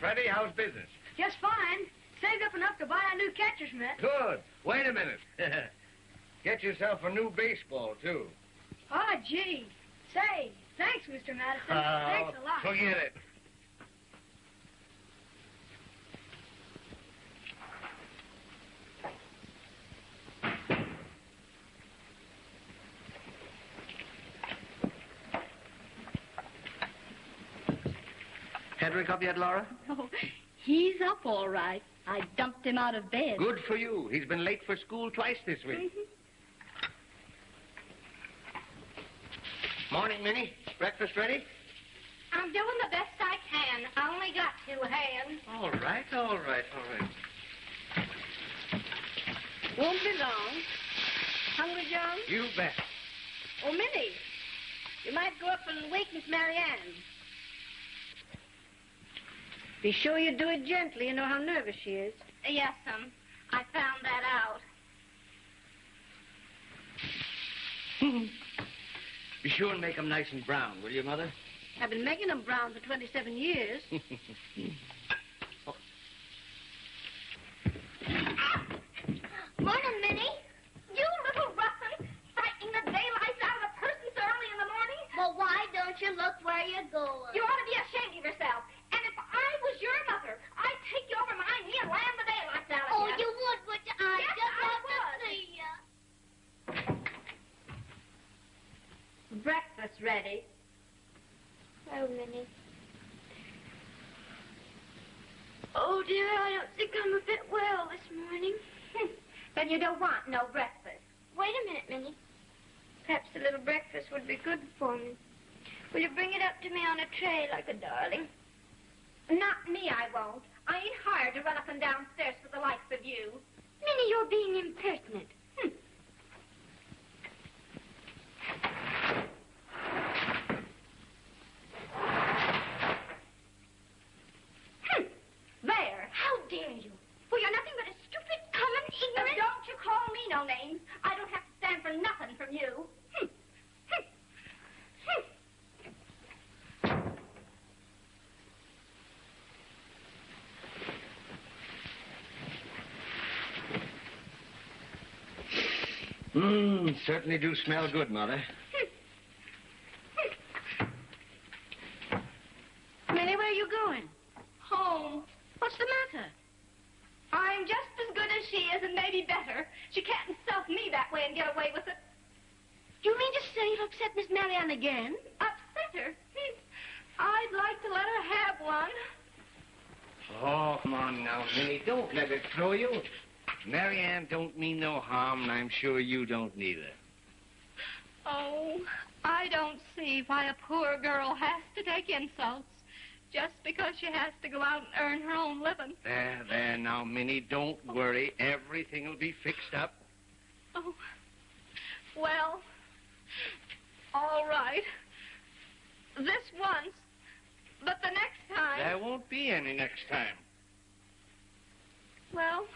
Freddie. How's business? Just fine. Saved up enough to buy a new catcher's mitt. Good. Wait a minute. Get yourself a new baseball, too. Oh, gee. Say, thanks, Mr. Madison. Thanks a lot. Forget it. Hedrick up yet, Laura? Oh, he's up all right. I dumped him out of bed. Good for you. He's been late for school twice this week. Morning, Minnie. Breakfast ready? I'm doing the best I can. I only got 2 hands. All right. Won't be long. Hungry, John? You bet. Oh, Minnie, you might go up and wake Miss Marianne. Be sure you do it gently. You know how nervous she is. Yes'm. I found that out. Be sure and make them nice and brown, will you, Mother? I've been making them brown for 27 years. Morning, Minnie. You little ruffian, frightening the daylights out of a person so early in the morning. Well, why don't you look where you're going? You ought to be ashamed of yourself. And if I was your mother, I'd take you over my knee and lam the daylights out of you. Oh, you would you? I yes, just love to see you. Breakfast ready. Oh, Minnie. Oh, dear, I don't think I'm a bit well this morning. Then you don't want no breakfast. Wait a minute, Minnie. Perhaps a little breakfast would be good for me. Will you bring it up to me on a tray like a darling? Not me, I won't. I ain't hired to run up and downstairs for the likes of you. Minnie, you're being impertinent. There. How dare you? Well, you're nothing but a stupid, common, ignorant... Don't you call me no names. I don't have to stand for nothing from you. Certainly do smell good, Mother. Minnie, where are you going? Home. What's the matter? I'm just as good as she is, and maybe better. She can't insult me that way and get away with it. You mean to say you'll upset Miss Marianne again? Upset her? I'd like to let her have one. Oh, come on now, Minnie. Don't let it throw you. Marianne don't mean no harm, and I'm sure you don't neither. Oh, I don't see why a poor girl has to take insults just because she has to go out and earn her own living. There, now, Minnie, don't worry. Everything'll be fixed up. Oh, well, all right. This once, but the next time... There won't be any next time. Well,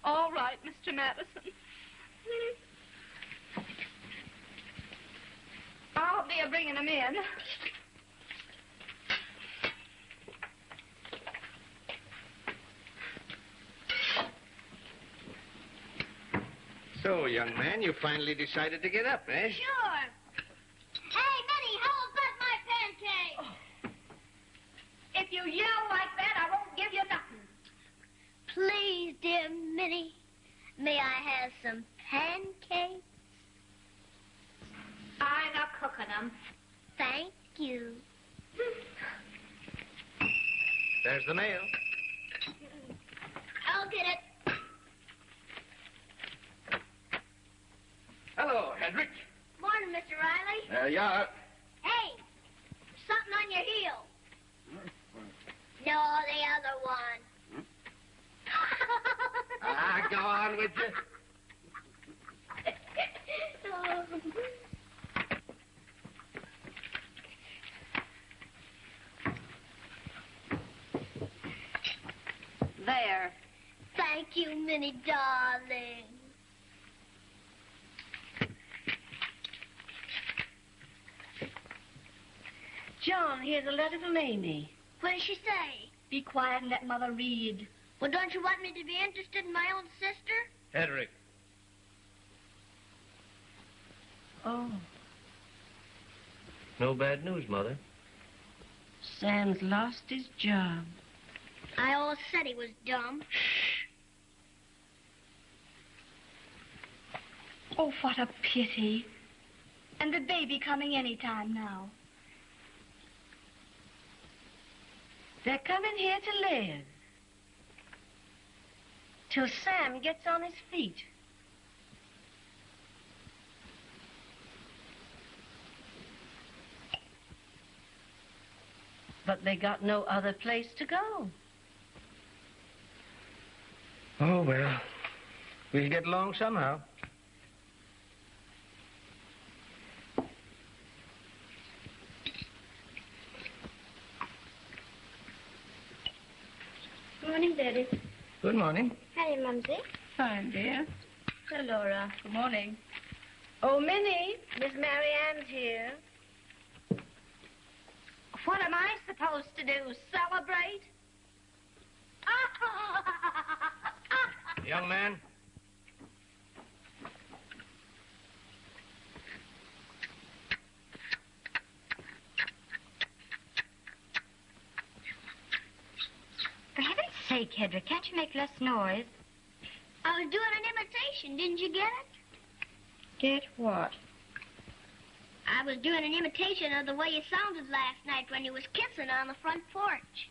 all right, Mr. Madison. I'll be a-bringing them in. So, young man, you finally decided to get up, eh? Sure. Hey, Minnie, how about my pancake? Oh. If you yell like that, I won't give you nothing. Please, dear Minnie, may I have some pancakes? I'm not cooking them. Thank you. There's the mail. I'll get it. Hello, Hedrick. Morning, Mr. Riley. There you are. Hey, something on your heel. No, the other one. Go on with you. There. Thank you, Minnie, darling. John, here's a letter from Amy. What did she say? Be quiet and let Mother read. Well, don't you want me to be interested in my own sister? Hedrick. Oh, No bad news, Mother. Sam's lost his job. I always said he was dumb. Oh, what a pity. And the baby coming any time now. They're coming here to live. Till Sam gets on his feet. But they got no other place to go. Oh, well, we'll get along somehow. Good morning, Daddy. Good morning. Hi, Mumsy. Fine, dear. Hello, Laura. Good morning. Oh, Minnie, Miss Marianne's here. What am I supposed to do? Celebrate? Young man. For heaven's sake, Hedrick, can't you make less noise? I was doing an imitation. Didn't you get it? Get what? I was doing an imitation of the way you sounded last night when you was kissing on the front porch.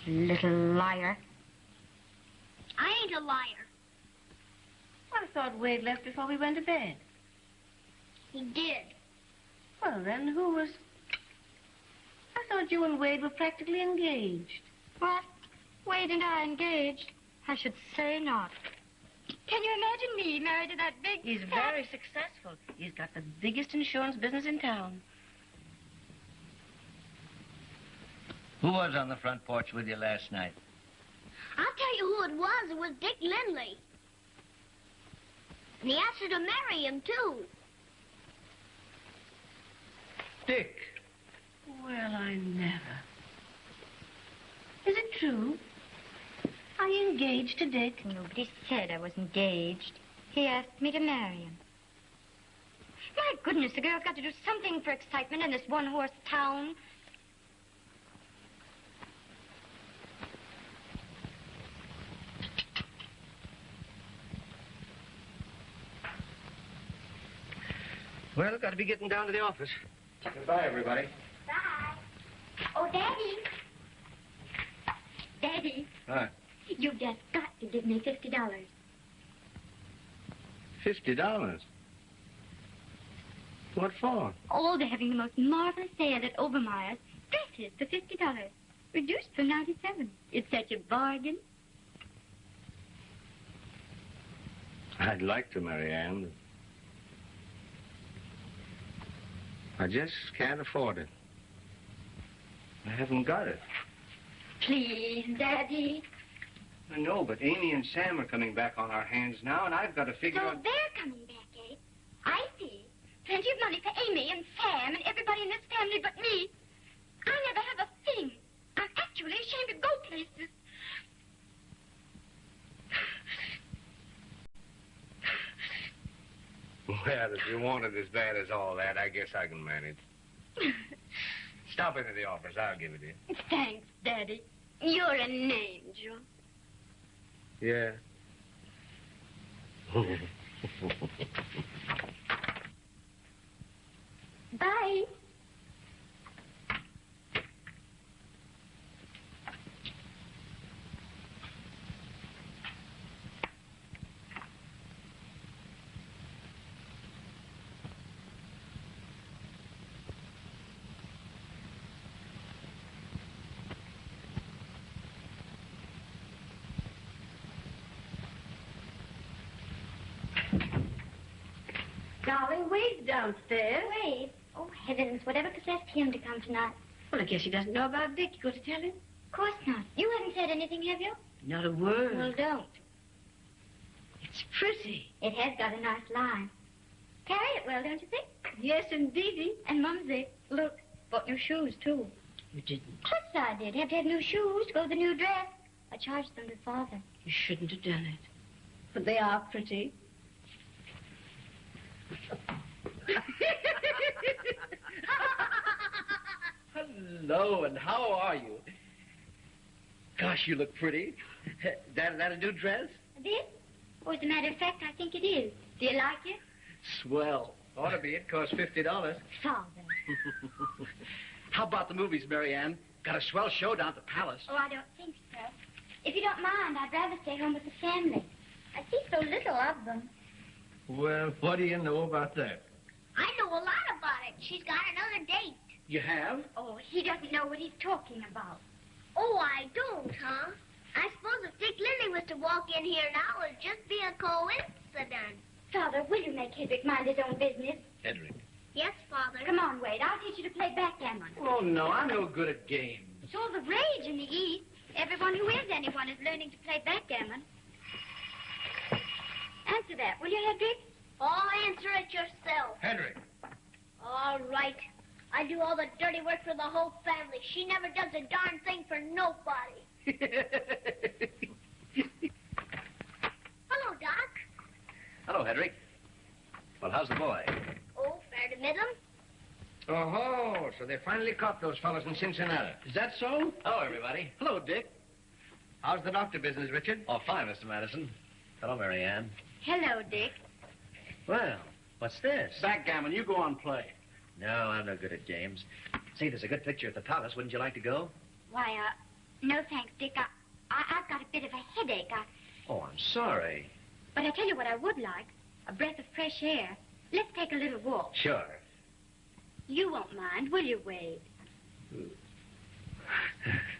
Little liar. I ain't a liar. Well, I thought Wade left before we went to bed. He did. Well, then, who was... I thought you and Wade were practically engaged. What? Wade and I engaged? I should say not. Can you imagine me married to that big... He's very successful. He's got the biggest insurance business in town. Who was on the front porch with you last night? I'll tell you who it was. It was Dick Lindley. And he asked her to marry him, too. Dick. Well, I never. Is it true? Are you engaged to Dick? Nobody said I was engaged. He asked me to marry him. My goodness, the girl's got to do something for excitement in this one-horse town. Well, got to be getting down to the office. Goodbye, everybody. Bye. Oh, Daddy. Daddy, What? You've just got to give me $50. $50? What for? Oh, they're having the most marvelous sale at Obermeyer's. Dresses for $50. Reduced for $97. It's such a bargain. I'd like to, Marianne. I just can't afford it. I haven't got it. Please, Daddy. I know, but Amy and Sam are coming back on our hands now, and I've got to figure So out... they're coming back, eh? I see. Plenty of money for Amy and Sam and everybody in this family but me. I never have a thing. I'm actually ashamed to go places. Well, if you want it as bad as all that, I guess I can manage. Stop into the office. I'll give it to you. Thanks, Daddy. You're an angel. Yeah. Bye. Darling, Wade's downstairs. Wade. Oh, heavens, whatever possessed him to come tonight? Well, I guess he doesn't know about Dick. You going to tell him? Of course not. You haven't said anything, have you? Not a word. Well, don't. It's pretty. It has got a nice line. Carry it well, don't you think? Yes, indeedy. And Mumsy, Look, bought new shoes, too. You didn't. of course I did. Have to have new shoes to go with the new dress. I charged them to Father. You shouldn't have done it. But they are pretty. Hello, and how are you? Gosh, you look pretty. That a new dress? This? Oh, as a matter of fact, I think it is. Do you like it? Swell. Ought to be. It costs $50. Father. How about the movies, Marianne? Got a swell show down at the Palace. Oh, I don't think so. If you don't mind, I'd rather stay home with the family. I see so little of them. Well, what do you know about that? I know a lot about it. She's got another date. You have? Oh, he doesn't know what he's talking about. Oh, I don't, huh? I suppose if Dick Lilly was to walk in here now, it'd just be a coincidence. Father, will you make Hedrick mind his own business? Hedrick. Yes, Father. Come on, Wade. I'll teach you to play backgammon. Oh, no, I'm no good at games. It's all the rage in the East. Everyone who is anyone is learning to play backgammon. Answer that, will you, Hedrick? Oh, answer it yourself. Hedrick. All right. I do all the dirty work for the whole family. She never does a darn thing for nobody. Hello, Doc. Hello, Hedrick. Well, how's the boy? Oh, fair to middling. Oh, so they finally caught those fellows in Cincinnati. Is that so? Hello, everybody. Hello, Dick. How's the doctor business, Richard? Oh, fine, Mr. Madison. Hello, Marianne. Hello, Dick. Well, what's this? Backgammon. You go on play. No, I'm no good at games. Say, there's a good picture at the Palace. Wouldn't you like to go? Why, no thanks, Dick. I've got a bit of a headache. Oh, I'm sorry. But I tell you what I would like. A breath of fresh air. Let's take a little walk. Sure. You won't mind, will you, Wade?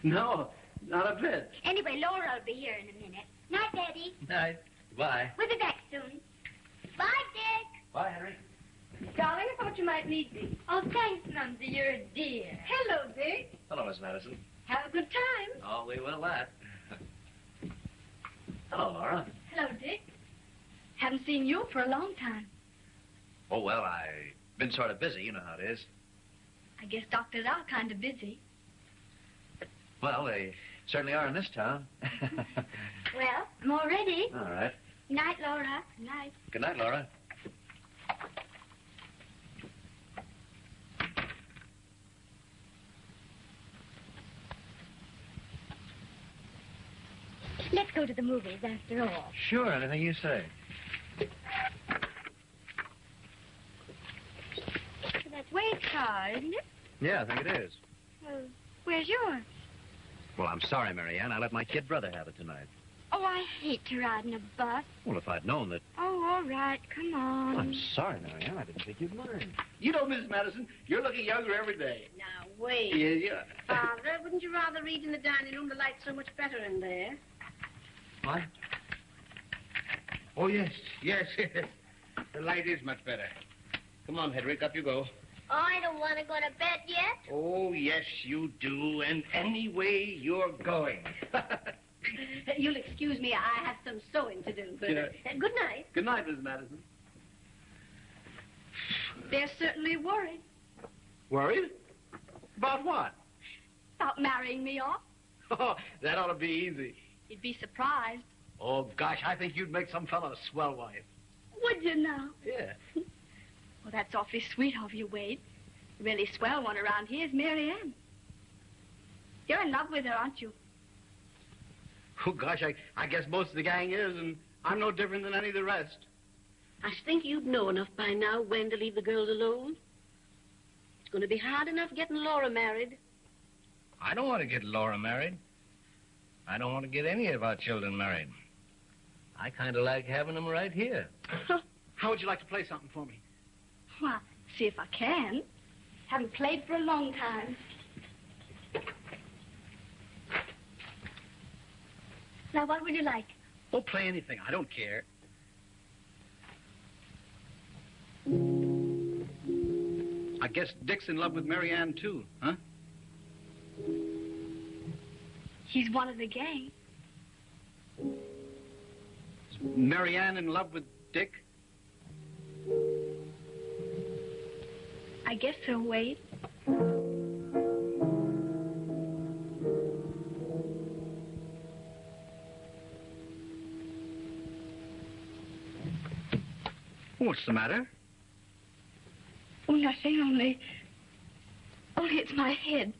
No, not a bit. Anyway, Laura will be here in a minute. Night, Daddy. Night. Bye. We'll be back soon. Bye, Dick. Bye, Henry. Darling, I thought you might need me. Oh, thanks, Mumsy. You're a dear. Hello, Dick. Hello, Miss Madison. Have a good time. Oh, we will that. Hello, Laura. Hello, Dick. Haven't seen you for a long time. Oh, well, I've been sort of busy. You know how it is. I guess doctors are kind of busy. Well, they certainly are in this town. Well, I'm all ready. All right. Night, Laura. Night. Good night, Laura. Let's go to the movies after all. Sure, anything you say. That's Wade's car, isn't it? Yeah, I think it is. Well, where's yours? Well, I'm sorry, Marianne. I let my kid brother have it tonight. Oh, I hate to ride in a bus. Well, if I'd known that... Oh, all right. Come on. I'm sorry, Marianne. I didn't think you'd mind. You know, Mrs. Madison, you're looking younger every day. Now, wait. Yeah. Father, wouldn't you rather read in the dining room? The light's so much better in there. What? Oh, yes. The light is much better. Come on, Hedrick, up you go. Oh, I don't want to go to bed yet. Oh, yes, you do. And anyway, you're going. You'll excuse me. I have some sewing to do. But, Yeah. Good night. Good night, Mrs. Madison. They're certainly worried Worried? About what? about marrying me off. Oh, that ought to be easy. You'd be surprised. Oh, gosh, I think you'd make some fellow a swell wife. Would you now? Yeah. Well, that's awfully sweet of you, Wade. The really swell one around here is Marianne. You're in love with her, aren't you? Oh, gosh, I guess most of the gang is, and I'm no different than any of the rest. I think you'd know enough by now when to leave the girls alone. It's going to be hard enough getting Laura married. I don't want to get Laura married. I don't want to get any of our children married. I kind of like having them right here. How would you like to play something for me? Well, see if I can. Haven't played for a long time. Now, what would you like? Oh, play anything. I don't care. I guess Dick's in love with Marianne, too, huh? He's one of the gang. Is Marianne in love with Dick? I guess so, Wade. What's the matter? Oh, nothing, only it's my head.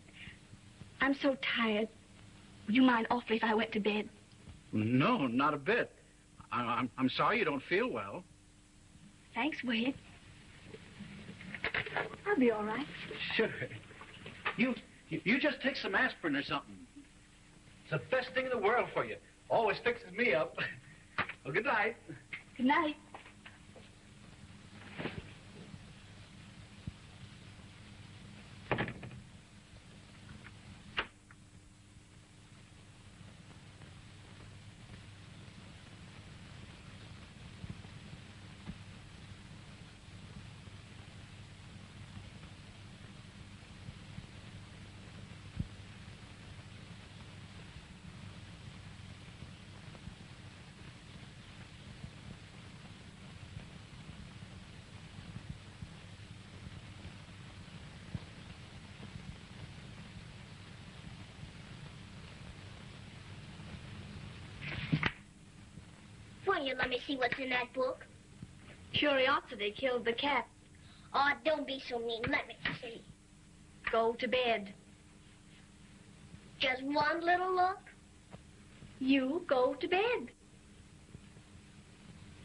I'm so tired. Would you mind awfully if I went to bed? No, not a bit. I'm sorry you don't feel well. Thanks, Wade. I'll be all right. Sure. You just take some aspirin or something. It's the best thing in the world for you. Always fixes me up. Well, good night. Good night. Will you let me see what's in that book? Curiosity killed the cat. Oh, don't be so mean. Let me see. Go to bed. Just one little look? You go to bed.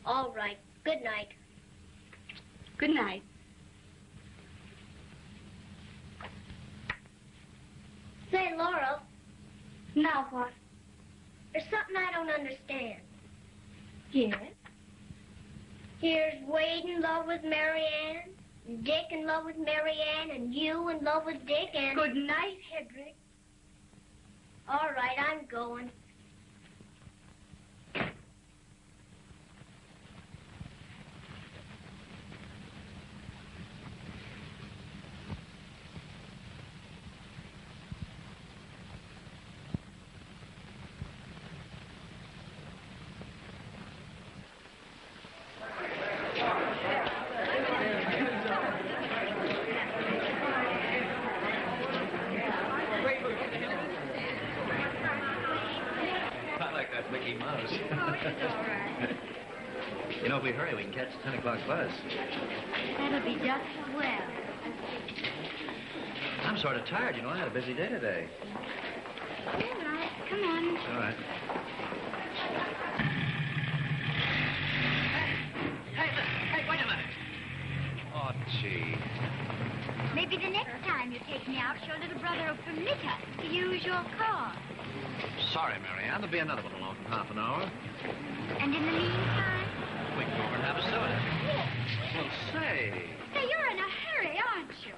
All right. Good night. Good night. Say, Laura, Now what? there's something I don't understand. Yes? Here's Wade in love with Marianne, Dick in love with Marianne, and you in love with Dick, and... Good night, Hedrick. All right, I'm going. You know, if we hurry, we can catch the 10 o'clock bus. That'll be just as well. I'm sort of tired. You know, I had a busy day today. All right, come on. All right. Hey, wait a minute. Oh, gee. Maybe the next time you take me out, your little brother will permit us to use your car. Sorry, Marianne. There'll be another one along in half an hour. And in the meantime? We can go over and have a soda. Well, say. Say, you're in a hurry, aren't you?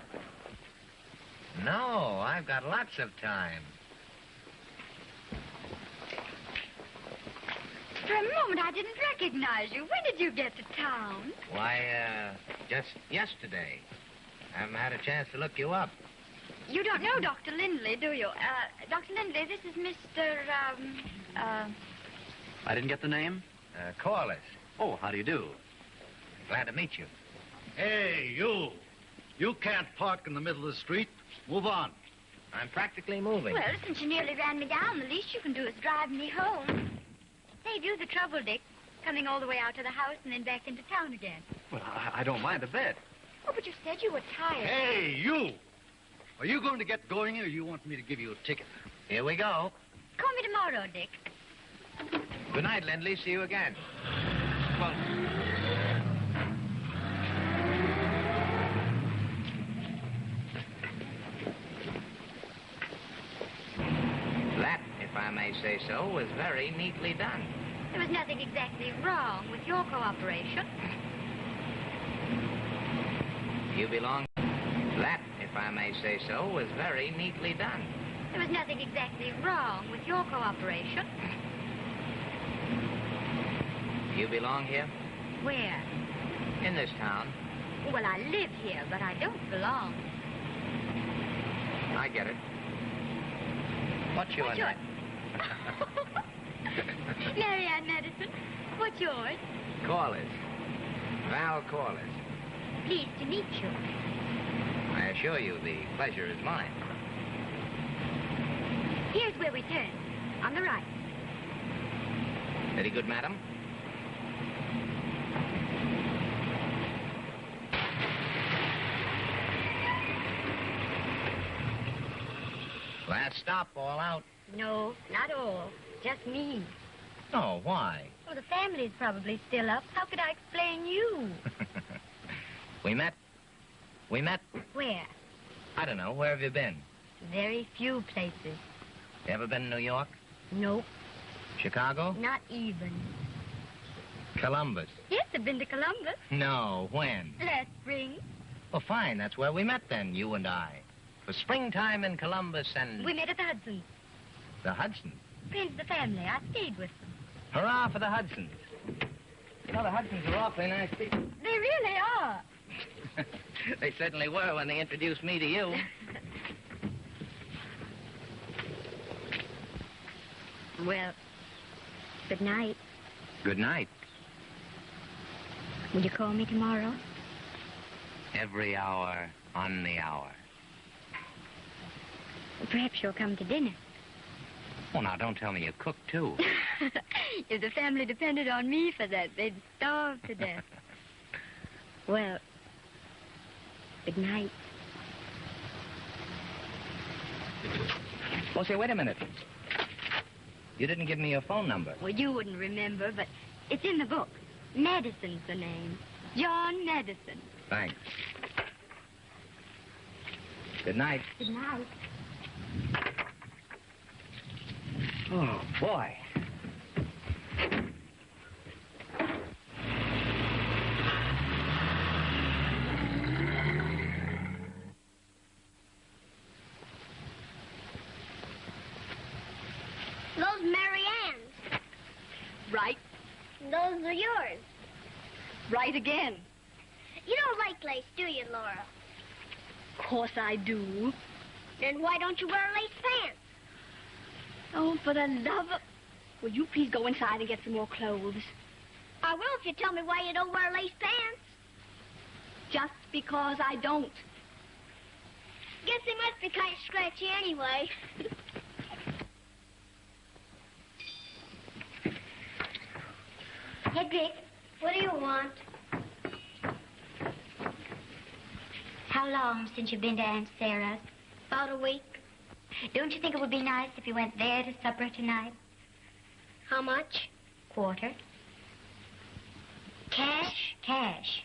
No, I've got lots of time. For a moment, I didn't recognize you. When did you get to town? Why, just yesterday. I haven't had a chance to look you up. You don't know Dr. Lindley, do you? Dr. Lindley, this is Mr., I didn't get the name? Corliss. Oh, how do you do? Glad to meet you. Hey, you. You can't park in the middle of the street. Move on. I'm practically moving. Well, since you nearly ran me down, the least you can do is drive me home. Save you the trouble, Dick, coming all the way out to the house and then back into town again. Well, I don't mind a bit. Oh, but you said you were tired. Hey, you. Are you going to get going, or you want me to give you a ticket? Here we go. Call me tomorrow, Dick. Good night, Lindley. See you again. Well, That, if I may say so, was very neatly done. There was nothing exactly wrong with your cooperation. You belong... That, if I may say so, was very neatly done. There was nothing exactly wrong with your cooperation. You belong here? Where? In this town. Well, I live here, but I don't belong. I get it. What's your What's name? Marianne Medicine. What's yours? Corliss. Val Corliss. Pleased to meet you. I assure you, the pleasure is mine. Here's where we turn. On the right. Very good, madam. Last stop, all out. No, not all. Just me. Oh, why? Well, the family's probably still up. How could I explain you? We met. Where? I don't know. Where have you been? Very few places. You ever been to New York? Nope. Chicago? Not even. Columbus? Yes, I've been to Columbus. No. When? Last spring. Well, fine. That's where we met then, you and I. It was springtime in Columbus and... We met at the Hudsons. The Hudsons? Friends of the family. I stayed with them. Hurrah for the Hudsons. You know, the Hudsons are awfully nice people. They really are. They certainly were when they introduced me to you. Well, good night. Good night. Will you call me tomorrow? Every hour on the hour. Perhaps you'll come to dinner. Oh, now, don't tell me you cook, too. If the family depended on me for that, they'd starve to death. Well, good night. Oh, say, wait a minute. You didn't give me your phone number. Well, you wouldn't remember, but it's in the book. Madison's the name. John Madison. Thanks. Good night. Good night. Oh, boy. Those Marianne's. Right. Those are yours. Right again. You don't like lace, do you, Laura? Of course I do. Then why don't you wear lace pants? Oh, for the love of... Will you please go inside and get some more clothes? I will if you tell me why you don't wear lace pants. Just because I don't. Guess they must be kind of scratchy anyway. Hedrick, what do you want? How long since you've been to Aunt Sarah's? About a week. Don't you think it would be nice if you went there to supper tonight? How much? Quarter. Cash? Cash.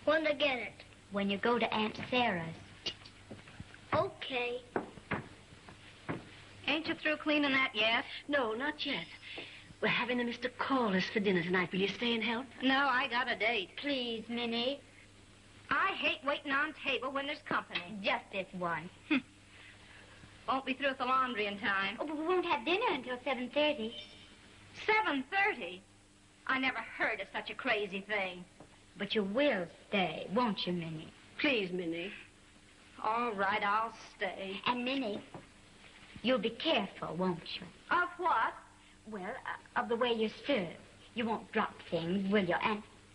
When to get it? When you go to Aunt Sarah's. Okay. Ain't you through cleaning that yet? No, not yet. We're having a Mr. Callers for dinner tonight. Will you stay and help? No, I got a date. Please, Minnie. I hate waiting on table when there's company. Just this one. Won't be through with the laundry in time. Oh, but we won't have dinner until 7:30. 7:30? I never heard of such a crazy thing. But you will stay, won't you, Minnie? Please, Minnie. All right, I'll stay. And, Minnie, you'll be careful, won't you? Of what? Well, of the way you serve. You won't drop things, will you?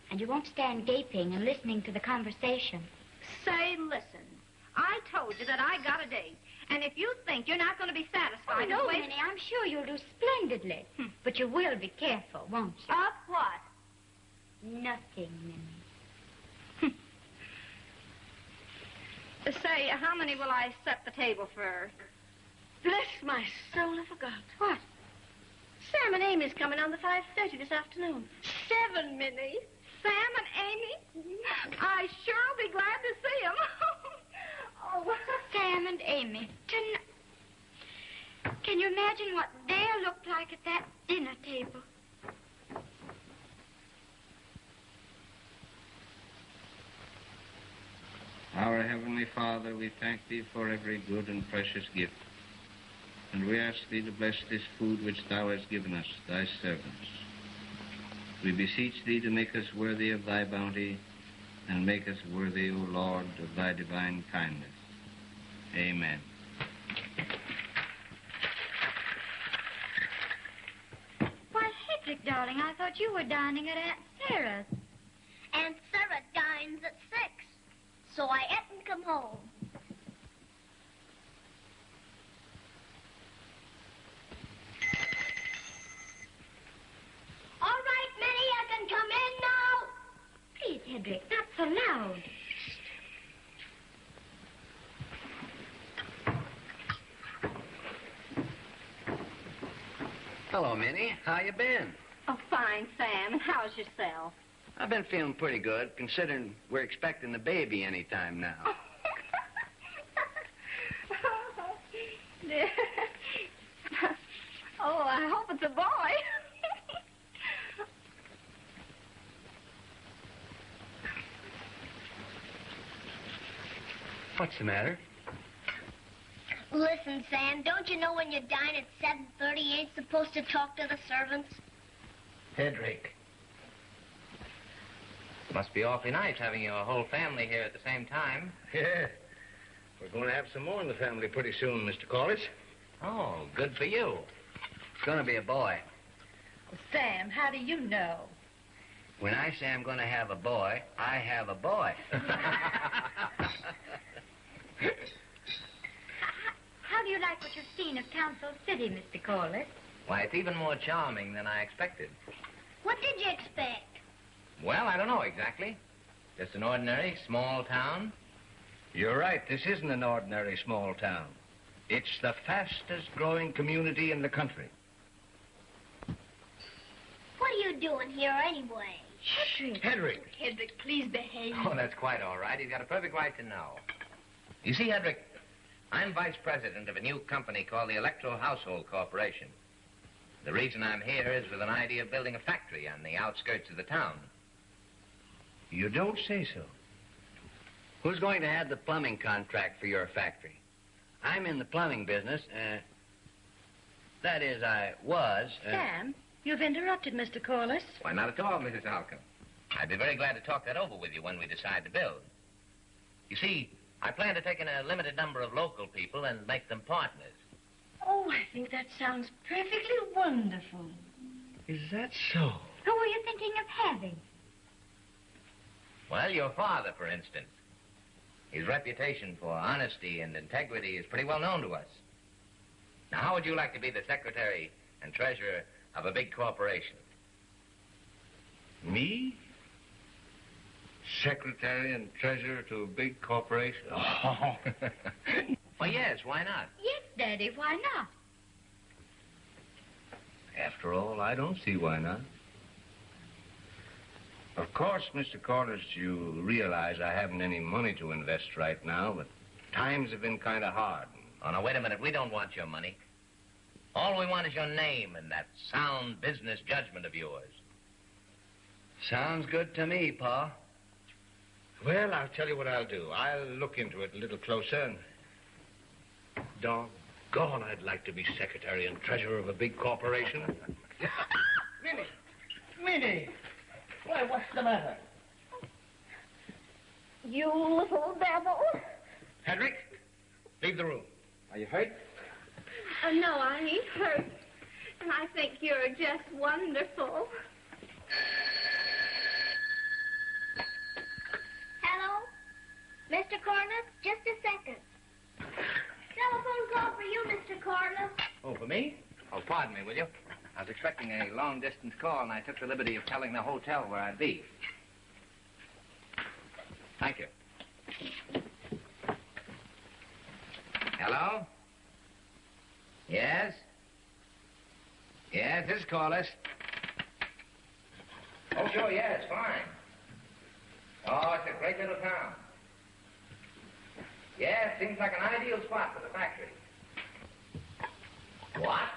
And you won't stand gaping and listening to the conversation. Say, listen. I told you that I got a date. And if you think you're not going to be satisfied... Oh, no, with the way... Minnie, I'm sure you'll do splendidly. But you will be careful, won't you? Of what? Nothing, Minnie. Say, how many will I set the table for? Bless my soul, I forgot. What? Sam and Amy's coming on the 5:30 this afternoon. 7, Minnie. Sam and Amy? I sure will be glad to see them. Oh. Sam and Amy. Can you imagine what they'll look like at that dinner table? Our Heavenly Father, we thank Thee for every good and precious gift. And we ask Thee to bless this food which Thou hast given us, Thy servants. We beseech Thee to make us worthy of Thy bounty, and make us worthy, O Lord, of Thy divine kindness. Amen. Why, Hedrick, darling, I thought you were dining at Aunt Sarah's. Aunt Sarah dines at 6. so I ate and come home. All right, Minnie, I can come in now. Please, Hedrick, not so loud. Hello, Minnie. How you been? Oh, fine, Sam. And how's yourself? I've been feeling pretty good, considering we're expecting the baby any time now. Oh, I hope it's a boy. What's the matter? Listen, Sam, don't you know when you dine at 7:30, you ain't supposed to talk to the servants? Hedrick. Must be awfully nice having your whole family here at the same time. Yeah. We're going to have some more in the family pretty soon, Mr. Corliss. Oh, good for you. It's going to be a boy. Well, Sam, how do you know? When I say I'm going to have a boy, I have a boy. How do you like what you've seen of Council City, Mr. Corliss? Why, it's even more charming than I expected. What did you expect? Well, I don't know exactly. Just an ordinary small town. You're right. This isn't an ordinary small town. It's the fastest growing community in the country. What are you doing here anyway? Hedrick. Hedrick, please behave. Oh, that's quite all right. He's got a perfect right to know. You see, Hedrick, I'm vice president of a new company called the Electro Household Corporation. The reason I'm here is with an idea of building a factory on the outskirts of the town. You don't say so. Who's going to have the plumbing contract for your factory? I'm in the plumbing business. That is, I was. Sam, you've interrupted Mr. Corliss. Why, not at all, Mrs. Falcon. I'd be very glad to talk that over with you when we decide to build. You see, I plan to take in a limited number of local people and make them partners. Oh, I think that sounds perfectly wonderful. Is that so? Who are you thinking of having? Well, your father, for instance. His reputation for honesty and integrity is pretty well known to us. Now, how would you like to be the secretary and treasurer of a big corporation? Me? Secretary and treasurer to a big corporation? Oh. Well, yes, why not? Yes, Daddy, why not? After all, I don't see why not. Of course, Mr. Corliss, you realize I haven't any money to invest right now, but times have been kind of hard. Oh, now, wait a minute. We don't want your money. All we want is your name and that sound business judgment of yours. Sounds good to me, Pa. Well, I'll tell you what I'll do. I'll look into it a little closer and... Doggone, I'd like to be secretary and treasurer of a big corporation. Minnie! Why, what's the matter? You little devil. Hedrick, leave the room. Are you hurt? Oh, no, I ain't hurt. And I think you're just wonderful. Hello? Mr. Corliss, just a second. Telephone call for you, Mr. Corliss. Oh, for me? Oh, pardon me, will you? I was expecting a long-distance call, and I took the liberty of telling the hotel where I'd be. Thank you. Hello? Yes? Yes, this is Corliss. Oh, sure, yes, fine. Oh, it's a great little town. Yeah, it seems like an ideal spot for the factory. What?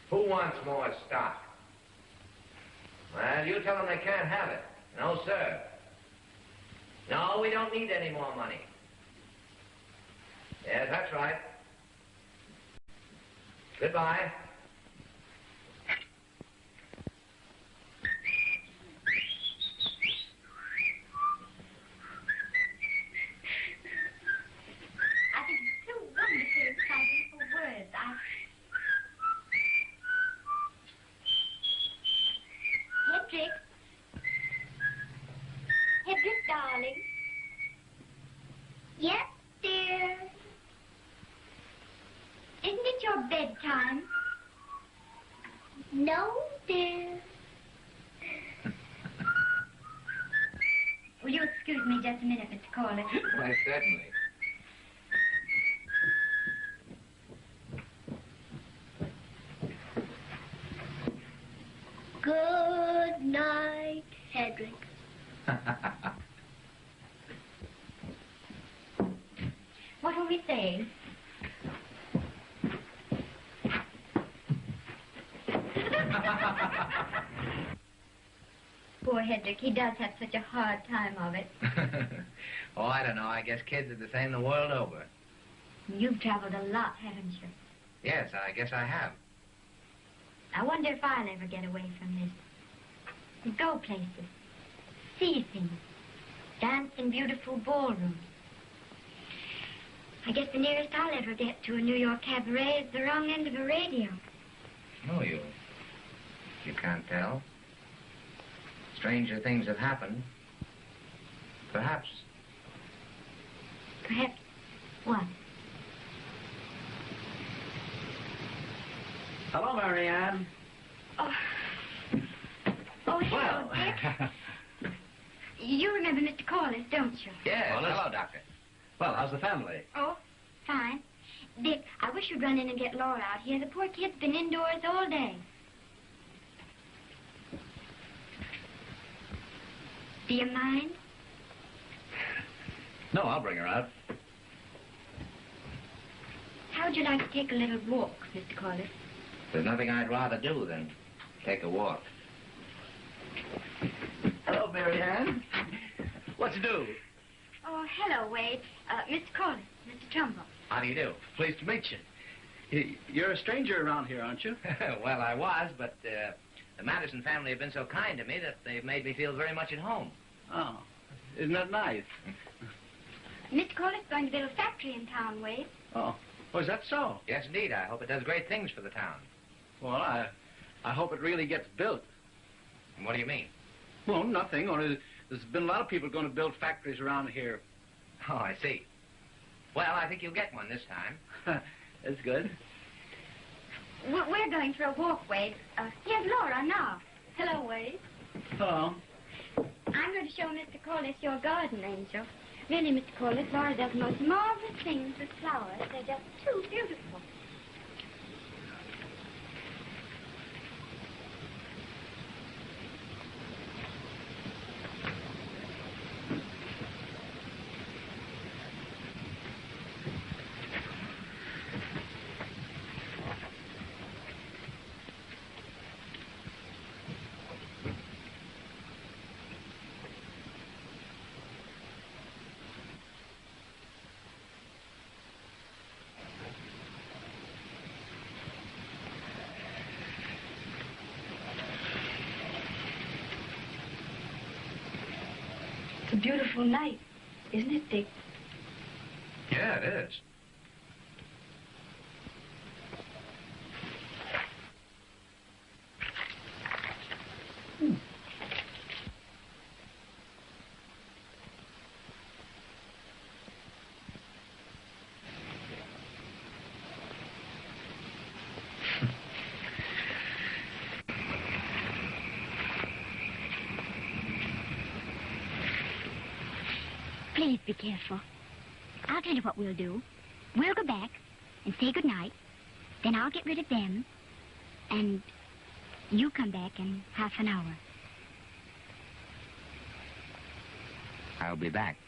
Who wants more stock? Well, you tell them they can't have it. No, sir. No, we don't need any more money. Yes, that's right. Goodbye. I think it's too wonderfully exciting for words. Hedrick. Hedrick, darling. time? No, dear. Will you excuse me just a minute, Mr. Corley? Why, certainly. Good night, Hedrick. What were we saying? Poor Hedrick, he does have such a hard time of it. Oh, I don't know. I guess kids are the same the world over. You've traveled a lot, haven't you? Yes, I guess I have. I wonder if I'll ever get away from this. Go places, see things, dance in beautiful ballrooms. I guess the nearest I'll ever get to a New York cabaret is the wrong end of a radio. No, you can't tell. Stranger things have happened. Perhaps. Perhaps what? Hello, Marianne. Oh, hello, Dick. You remember Mr. Corliss, don't you? Yes. Hello, Doctor. Well, how's the family? Oh, fine. Dick, I wish you'd run in and get Laura out here. The poor kid's been indoors all day. Do you mind? No, I'll bring her out. How'd you like to take a little walk, Mr. Corliss? There's nothing I'd rather do than take a walk. Hello, Marianne. What's to do? Oh, hello, Wade. Mr. Corliss, Mr. Trumbull. How do you do? Pleased to meet you. You're a stranger around here, aren't you? Well, I was, but the Madison family have been so kind to me that they've made me feel very much at home. Oh, isn't that nice? Mr. Corliss is going to build a factory in town, Wade. Oh, is that so? Yes, indeed. I hope it does great things for the town. Well, I hope it really gets built. And what do you mean? Well, nothing. Only there's been a lot of people going to build factories around here. Oh, I see. Well, I think you'll get one this time. That's good. We're going for a walk, Wade. Here's Laura now. Hello, Wade. Hello. I'm going to show Mr. Corliss your garden, Angel. Really, Mr. Corliss, Laura does the most marvelous things with flowers. They're just too beautiful. It's a beautiful night, isn't it, Dick? Yeah, it is. Please be careful. I'll tell you what we'll do. We'll go back and say goodnight. Then I'll get rid of them. And you come back in half an hour. I'll be back.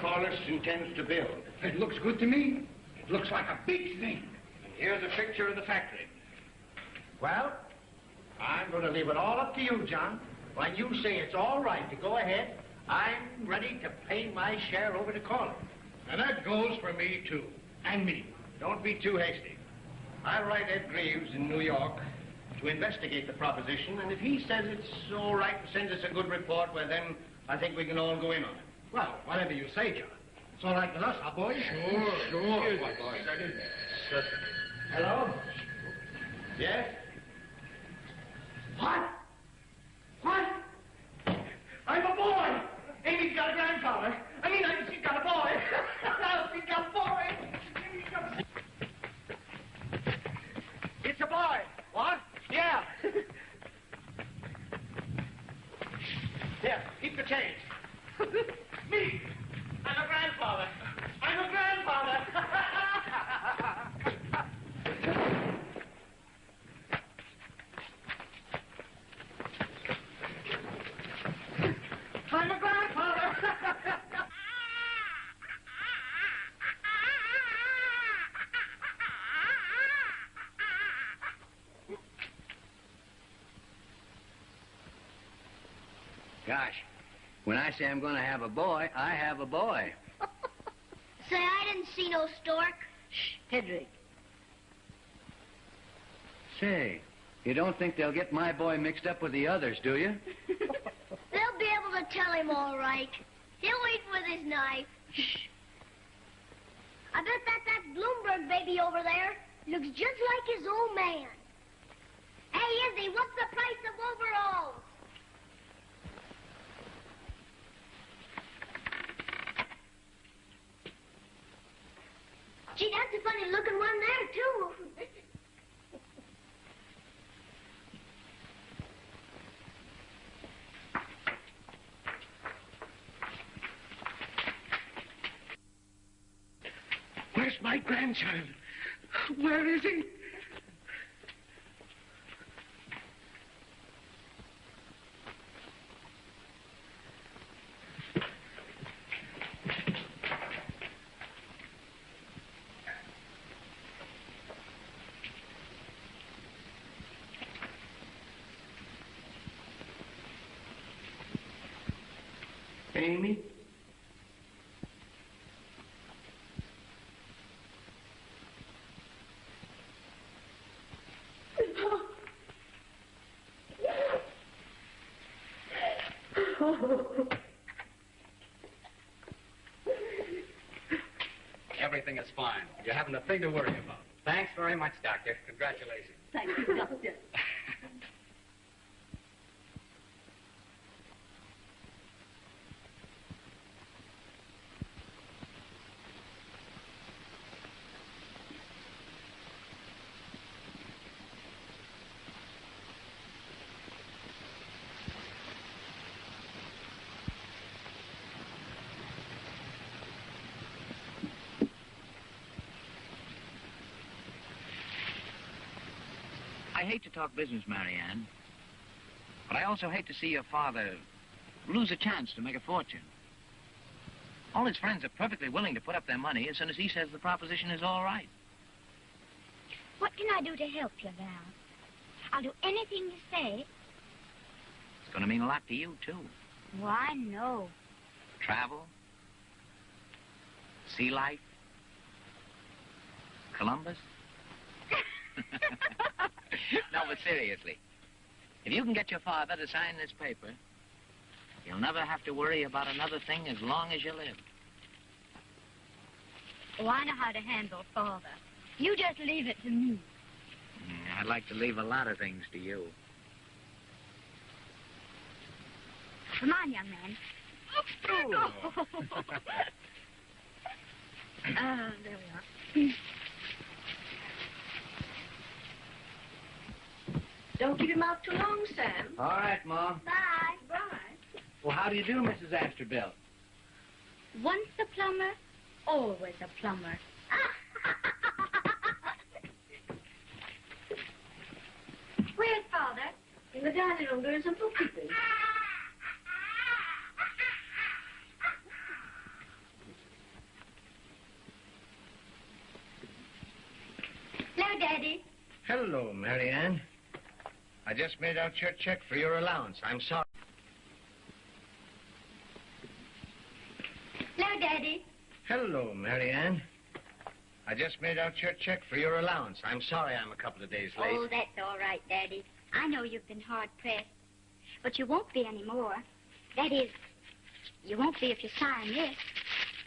Corliss intends to build. It looks good to me. It looks like a big thing. And here's a picture of the factory. Well, I'm going to leave it all up to you, John. When you say it's all right to go ahead, I'm ready to pay my share over to Corliss. And that goes for me, too. And me. Don't be too hasty. I'll write Ed Greaves in New York to investigate the proposition, and if he says it's all right and sends us a good report, well, then I think we can all go in on it. Well, whatever you say, John. It's all right with us, huh, boys? Sure, my boy. Hello? Yes? What? What? I'm a boy! Amy's got a grandfather. She's got a boy. She's got a boy. It's a boy. What? Yeah. Here, keep the change. Me. I'm a grandfather. I'm a grandfather. I'm a grandfather. Gosh, when I say I'm going to have a boy, I have a boy. Say, I didn't see no stork. Shh, Hedrick. Say, you don't think they'll get my boy mixed up with the others, do you? They'll be able to tell him all right. He'll eat with his knife. Shh. I bet that Bloomberg baby over there looks just like his old man. Hey, Izzy, what's the price of overalls? Gee, that's a funny-looking one there, too. Where's my grandchild? Where is he? Amy? Everything is fine. You haven't a thing to worry about. Thanks very much, Doctor. Congratulations. Thank you, Doctor. I hate to talk business, Marianne, but I also hate to see your father lose a chance to make a fortune. All his friends are perfectly willing to put up their money as soon as he says the proposition is all right. What can I do to help you, Val? I'll do anything you say. It's going to mean a lot to you, too. Why, no. Travel, sea life, Columbus. No, but seriously, if you can get your father to sign this paper, you'll never have to worry about another thing as long as you live. Oh, I know how to handle father. You just leave it to me. I'd like to leave a lot of things to you. Come on, young man. There we are. Don't keep him out too long, Sam. All right, Mom. Bye. Bye. Well, how do you do, Mrs. Astorbilt? Once a plumber, always a plumber. Where's Father? In the dining room doing some bookkeeping. Hello, Daddy. Hello, Marianne. I just made out your check for your allowance. I'm sorry. Hello, Daddy. Hello, Marianne. I just made out your check for your allowance. I'm sorry I'm a couple of days late. Oh, that's all right, Daddy. I know you've been hard-pressed, but you won't be anymore. That is, you won't be if you sign this.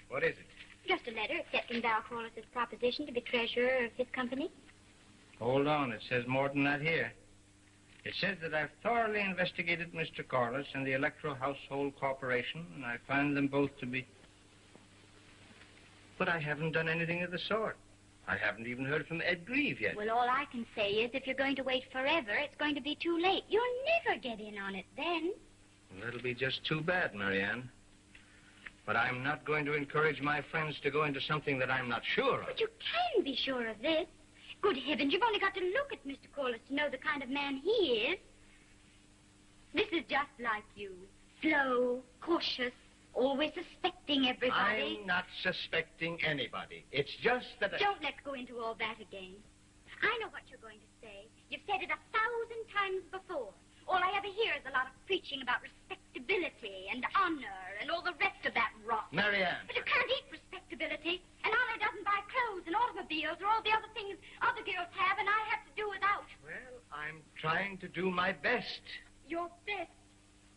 What is it? Just a letter accepting Val Corliss's proposition to be treasurer of his company. Hold on. It says more than that here. It says that I've thoroughly investigated Mr. Corliss and the Electro Household Corporation, and I find them both to be... But I haven't done anything of the sort. I haven't even heard from Ed Grieve yet. Well, all I can say is if you're going to wait forever, it's going to be too late. You'll never get in on it then. Well, that'll be just too bad, Marianne. But I'm not going to encourage my friends to go into something that I'm not sure of. But you can be sure of this. Good heavens, you've only got to look at Mr. Corliss to know the kind of man he is. This is just like you. Slow, cautious, always suspecting everybody. I'm not suspecting anybody. It's just that Don't let's go into all that again. I know what you're going to say. You've said it 1,000 times before. All I ever hear is a lot of preaching about respectability and honor and all the rest of that rot. Marianne. But you can't eat respectability. And honor doesn't buy clothes and automobiles or all the other things other girls have, and I have to do without. Well, I'm trying to do my best. Your best.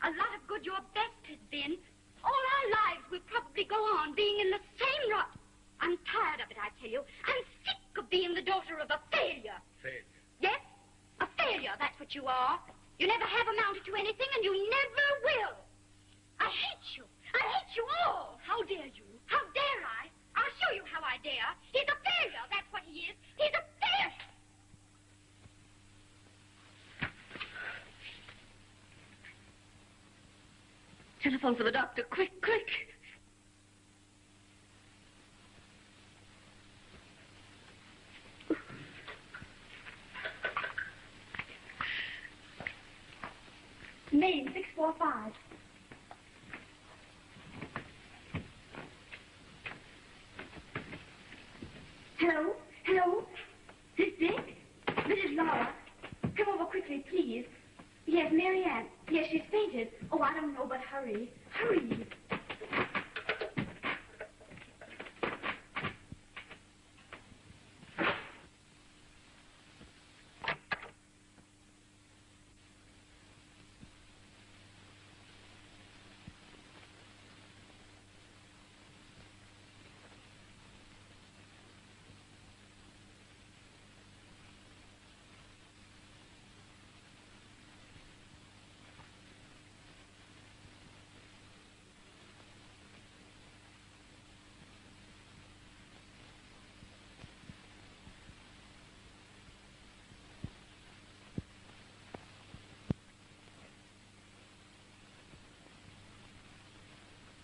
A lot of good your best has been. All our lives we'll probably go on being in the same rut. I'm tired of it, I tell you. I'm sick of being the daughter of a failure. Failure? Yes, a failure, that's what you are. You never have amounted to anything, and you never will. I hate you. I hate you all. How dare you? How dare I? I'll show you how I dare. He's a failure, that's what he is. He's a failure. Telephone for the doctor. Quick, quick. Main 645. Hello? Hello? This Dick? This is Laura. Come over quickly, please. Yes, Marianne. Yes, she's fainted. Oh, I don't know, but hurry. Hurry.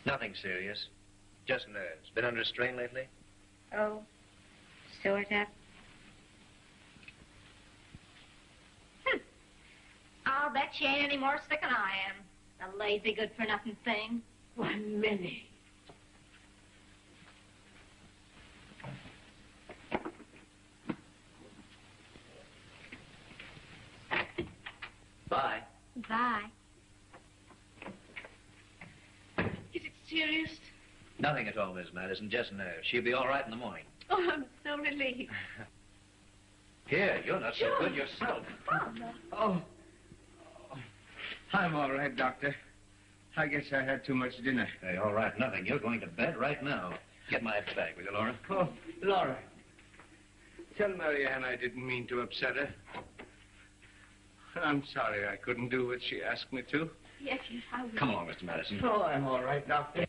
Nothing serious. Just nerves. Been under strain lately? Oh, sort of. I'll bet she ain't any more sick than I am. A lazy, good-for-nothing thing. Why, Minnie. Bye. Bye. Is it serious? Nothing at all, Miss Madison. Just nerves. She'll be all right in the morning. Oh, I'm so relieved. Here, you're not so good yourself. Father. Oh. I'm all right, Doctor. I guess I had too much dinner. Hey, all right, nothing. You're going to bed right now. Get my bag, will you, Laura? Oh, Laura. Tell Marianne I didn't mean to upset her. I'm sorry I couldn't do what she asked me to. Yes, I will. Come along, Mr. Madison. Oh, I'm all right, Doctor.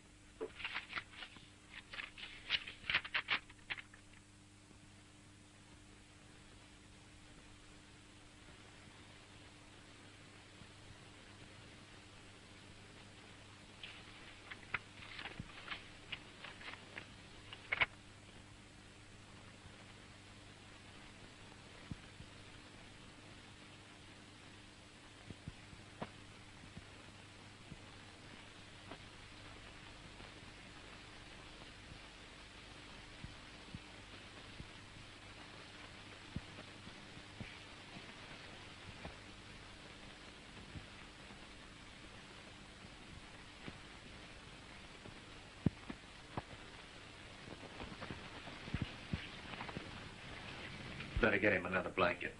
Better get him another blanket.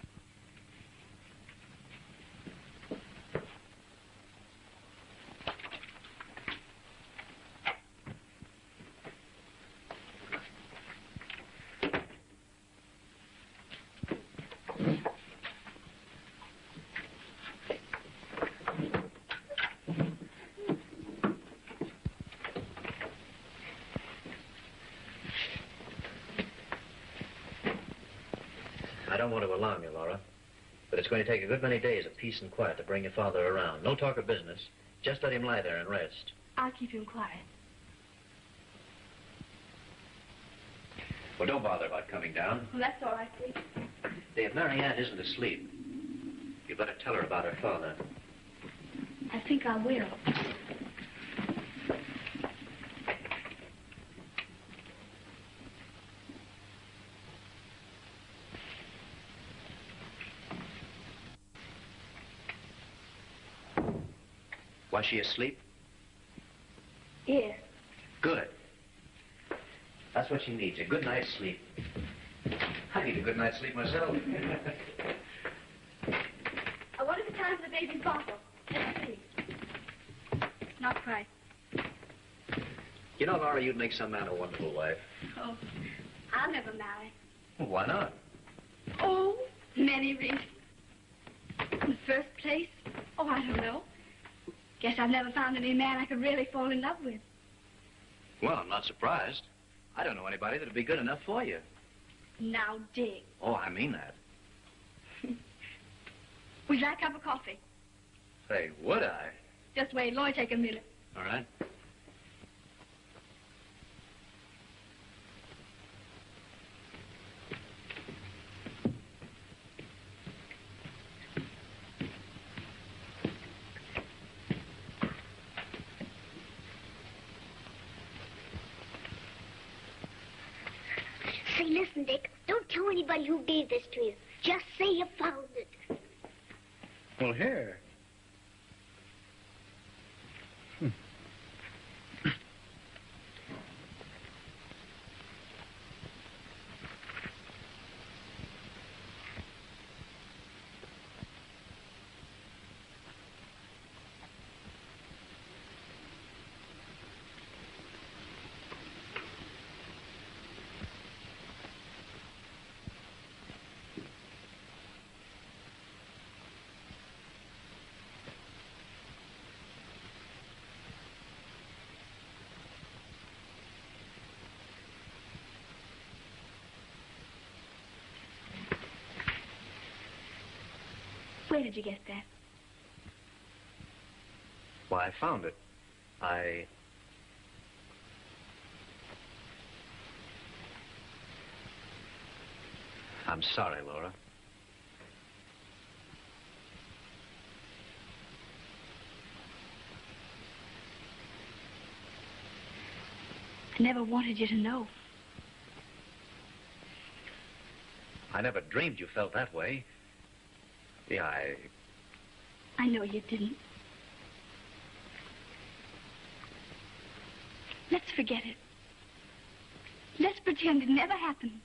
I don't want to alarm you, Laura, but it's going to take a good many days of peace and quiet to bring your father around. No talk of business. Just let him lie there and rest. I'll keep him quiet. Well, don't bother about coming down. Well, that's all right, please. If Marianne isn't asleep, you better tell her about her father. I think I will. Was she asleep? Yes. Good. That's what she needs, a good night's sleep. I need a good night's sleep myself. What is the time for the baby's bottle? Let's see. Not quite. You know, Laura, you'd make some man a wonderful wife. Oh, I'll never marry. Well, why not? Oh, many reasons. In the first place, I don't know. Guess I've never found any man I could really fall in love with. Well, I'm not surprised. I don't know anybody that'd be good enough for you. Now, Dick. Oh, I mean that. Would you like a cup of coffee? Say, would I? Just wait. It'll only take a minute. All right. Say, listen, Dick. Don't tell anybody who gave this to you. Just say you found it. Well, here. Where did you get that? Why, I found it. I'm sorry, Laura. I never wanted you to know. I never dreamed you felt that way. Yeah, I know you didn't. Let's forget it. Let's pretend it never happened.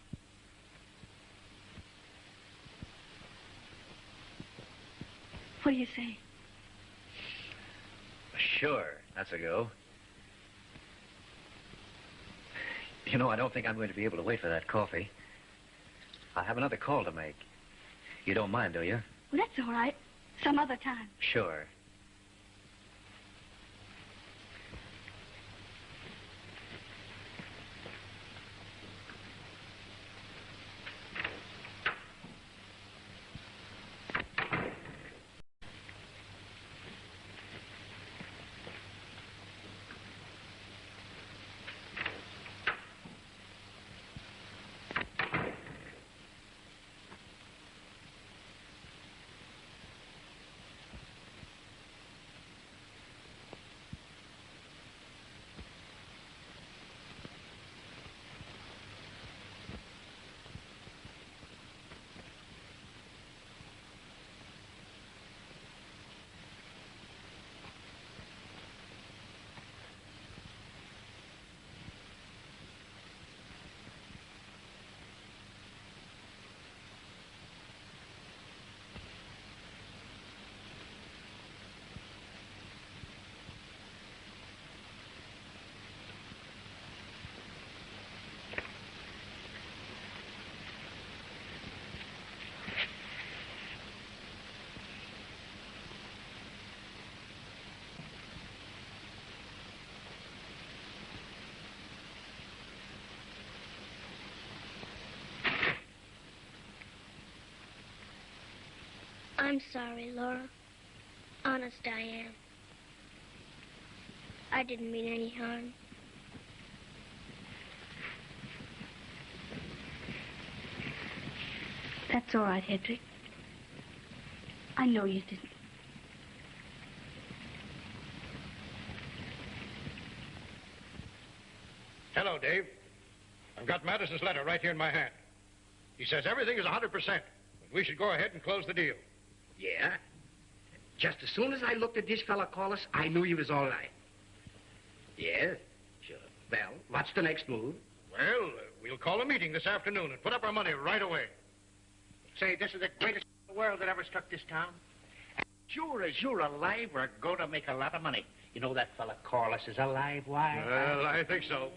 What do you say? Sure, that's a go. You know, I don't think I'm going to be able to wait for that coffee. I have another call to make. You don't mind, do you? Well, that's all right. Some other time. Sure. I'm sorry, Laura. Honest, I am. I didn't mean any harm. That's all right, Hedrick. I know you didn't. Hello, Dave. I've got Madison's letter right here in my hand. He says everything is 100%. We should go ahead and close the deal. Yeah? Just as soon as I looked at this fella call us, I knew he was all right. Yes, sure. Well, what's the next move? Well, we'll call a meeting this afternoon and put up our money right away. Say, this is the greatest in the world that ever struck this town. And sure as you're alive, we're going to make a lot of money. You know that fella Corliss is a live wire. Well, I think so.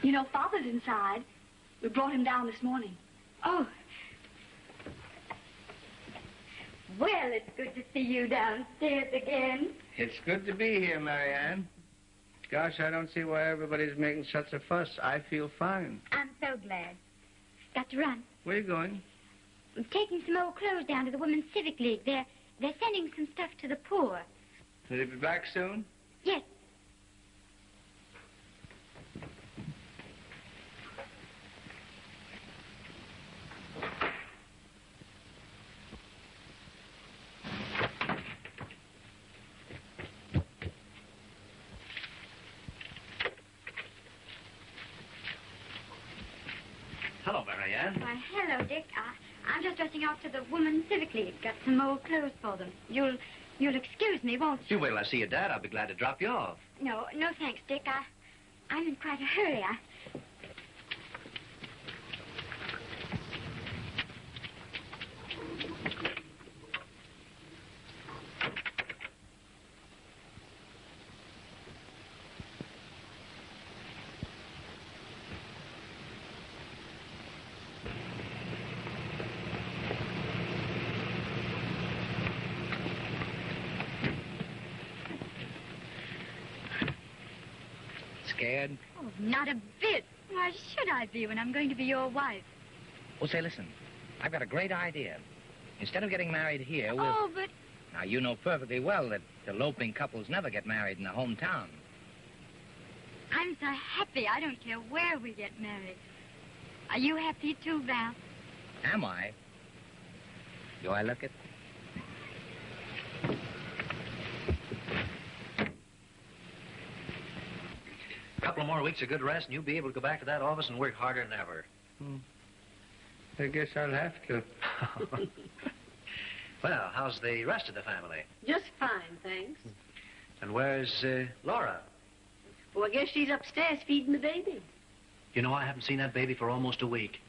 You know, Father's inside. We brought him down this morning. Oh. Well, it's good to see you downstairs again. It's good to be here, Marianne. Gosh, I don't see why everybody's making such a fuss. I feel fine. I'm so glad. Got to run. Where are you going? I'm taking some old clothes down to the Women's Civic League. They're sending some stuff to the poor. Will you be back soon? Yes. Hello, Marianne. Why, hello, Dick. I'm just dressing out to the Women's Civic League. Got some old clothes for them. You'll excuse me, won't you? You wait till I see your dad. I'll be glad to drop you off. No, thanks, Dick. I'm in quite a hurry. Scared? Oh, not a bit. Why should I be when I'm going to be your wife? Well, say, listen. I've got a great idea. Instead of getting married here, we'll... Oh, but... Now, you know perfectly well that eloping couples never get married in the hometown. I'm so happy. I don't care where we get married. Are you happy too, Val? Am I? Do I look it? A couple of more weeks of good rest, and you'll be able to go back to that office and work harder than ever. I guess I'll have to. Well, how's the rest of the family? Just fine, thanks. And where's Laura? Well, I guess she's upstairs feeding the baby. You know, I haven't seen that baby for almost a week.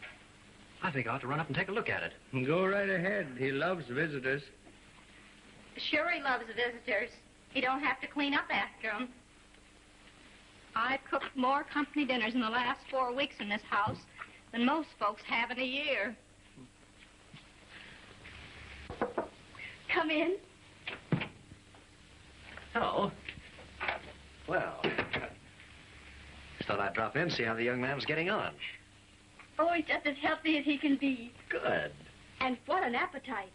I think I ought to run up and take a look at it. Go right ahead. He loves visitors. Sure he loves visitors. He don't have to clean up after them. I've cooked more company dinners in the last 4 weeks in this house than most folks have in a year. Come in. Hello. Well, just thought I'd drop in, see how the young man was getting on. Oh, he's just as healthy as he can be. Good. And what an appetite.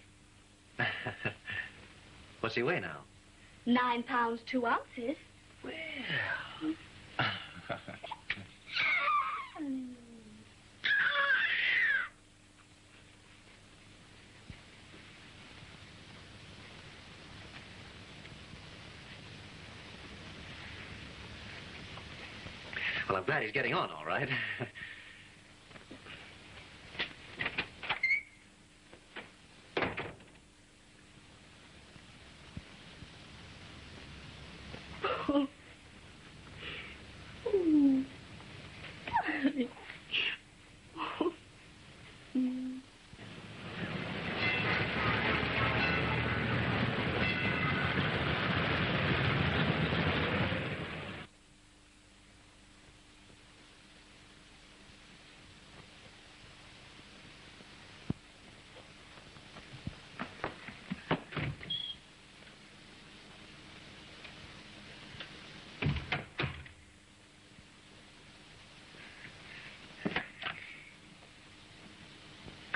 What's he weigh now? 9 pounds, 2 ounces. Well... Well, I'm glad he's getting on all right.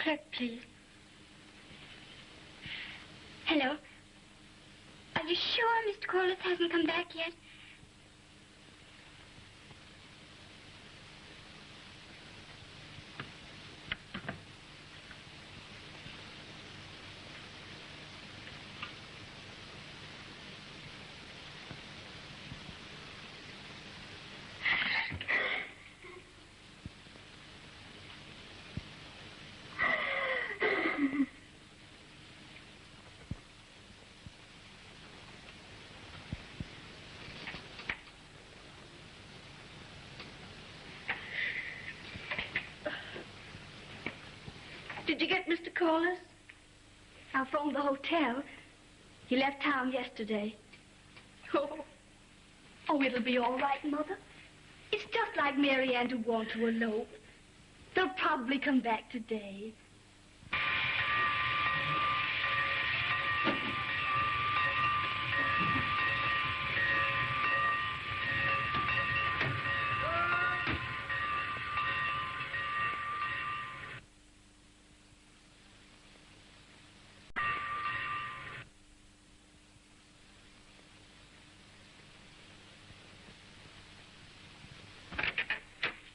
clerk, please. Hello. Are you sure Mr. Corliss hasn't come back yet? Did you get Mr. Corliss? I phoned the hotel. He left town yesterday. Oh, it'll be all right, Mother. It's just like Marianne to want to elope. They'll probably come back today.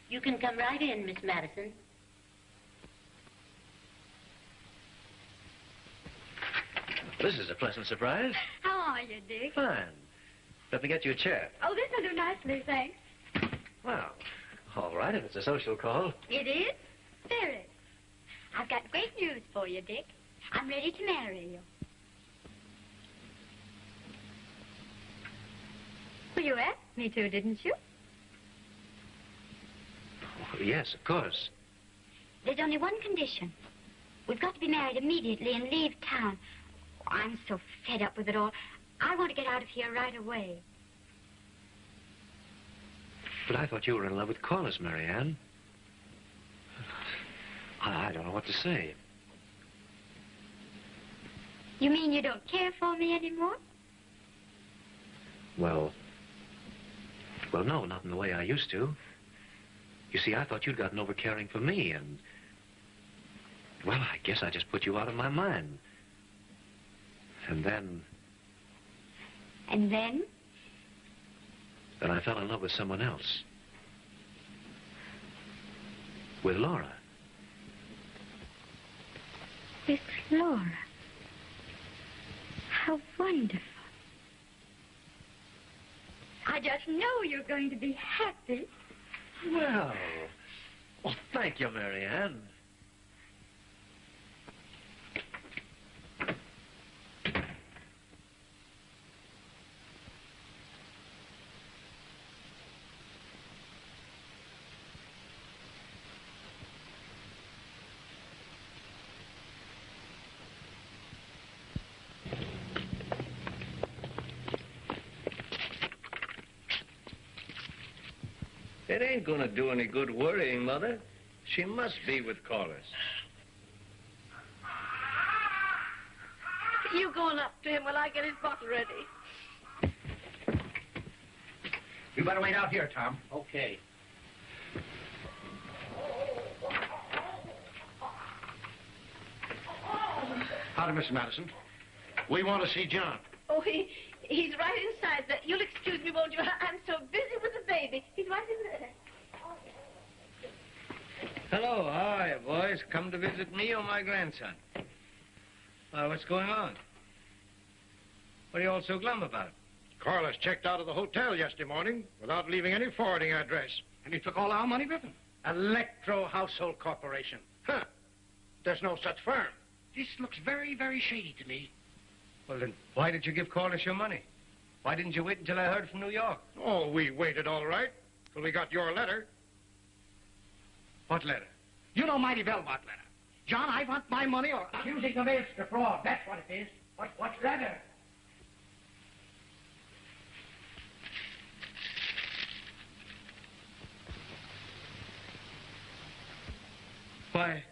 You can come right in, Miss Madison. This is a pleasant surprise. How are you, Dick? Fine. Let me get you a chair. Oh, this will do nicely, thanks. Well, all right, if it's a social call. It is? Very. I've got great news for you, Dick. I'm ready to marry you. Well, you asked me to, didn't you? Oh, yes, of course. There's only one condition. We've got to be married immediately and leave town. Oh, I'm so fed up with it all. I want to get out of here right away. But I thought you were in love with Corliss, Marianne. I don't know what to say. You mean you don't care for me anymore? Well, no, not in the way I used to. You see, I thought you'd gotten over caring for me, and... well, I guess I just put you out of my mind. And then... And then? Then I fell in love with someone else. With Laura. With Laura. How wonderful. I just know you're going to be happy. Well, thank you, Marianne. It ain't gonna do any good worrying, Mother. She must be with Corliss. You going up to him while I get his bottle ready. You better wait out here, Tom. Okay. Howdy, Mr. Madison. We want to see John. Oh, he's right inside. You'll excuse me, won't you? I'm so busy with the baby. He's right in there. Hello, how are you, boys? Come to visit me or my grandson? What's going on? What are you all so glum about? Corliss checked out of the hotel yesterday morning without leaving any forwarding address. And he took all our money with him. Electro Household Corporation. Huh. There's no such firm. This looks very, very shady to me. Well, then, why did you give Corliss your money? Why didn't you wait until I heard from New York? Oh, we waited all right till we got your letter. What letter? You know mighty well what letter. John, I want my money or... Accusing of us to fraud. That's what it is. What letter? Why?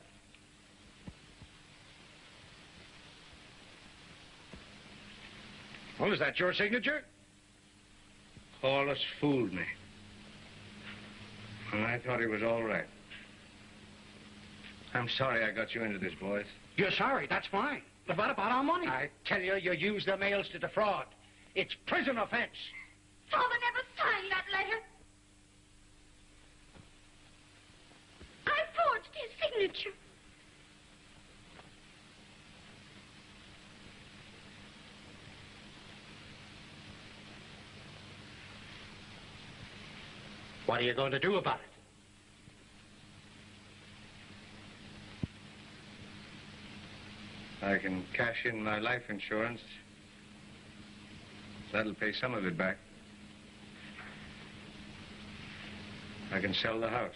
Well, is that your signature? Corliss fooled me. And I thought he was all right. I'm sorry I got you into this, boys. You're sorry, that's fine. But what about our money? I tell you, you use the mails to defraud. It's prison offense. Father never signed that letter. I forged his signature. What are you going to do about it? I can cash in my life insurance. That'll pay some of it back. I can sell the house.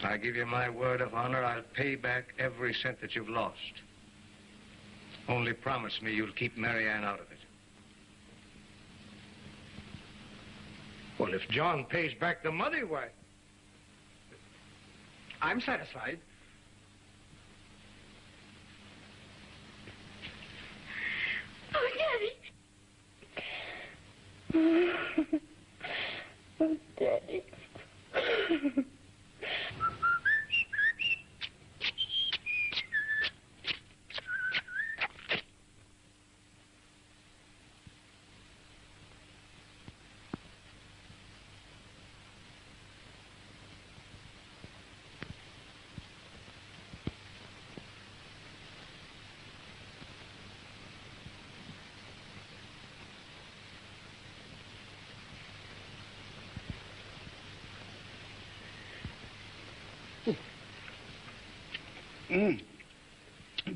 I give you my word of honor, I'll pay back every cent that you've lost. Only promise me you'll keep Marianne out of it. Well, if John pays back the money, why? I'm satisfied. Oh, Daddy. Oh, Daddy.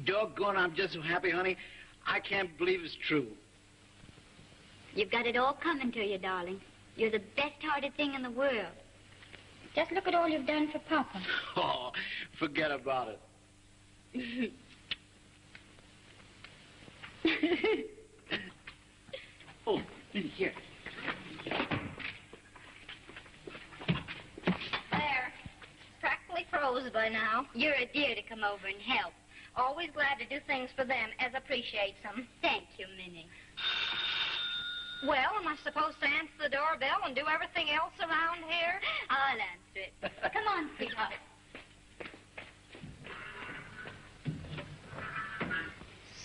Doggone, I'm just so happy, honey. I can't believe it's true. You've got it all coming to you, darling. You're the best-hearted thing in the world. Just look at all you've done for Papa. Oh, forget about it. Oh, here. There. Practically froze by now. You're a dear to come over and help. Always glad to do things for them as appreciates them. Thank you, Minnie. Well, am I supposed to answer the doorbell and do everything else around here? I'll answer it. Come on, sweetheart.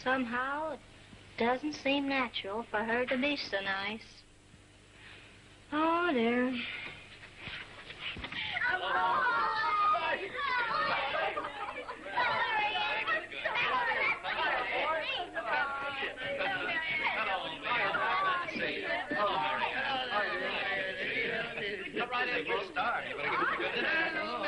Somehow, it doesn't seem natural for her to be so nice. Oh, dear. Come right in for a start. You better give us a good dinner.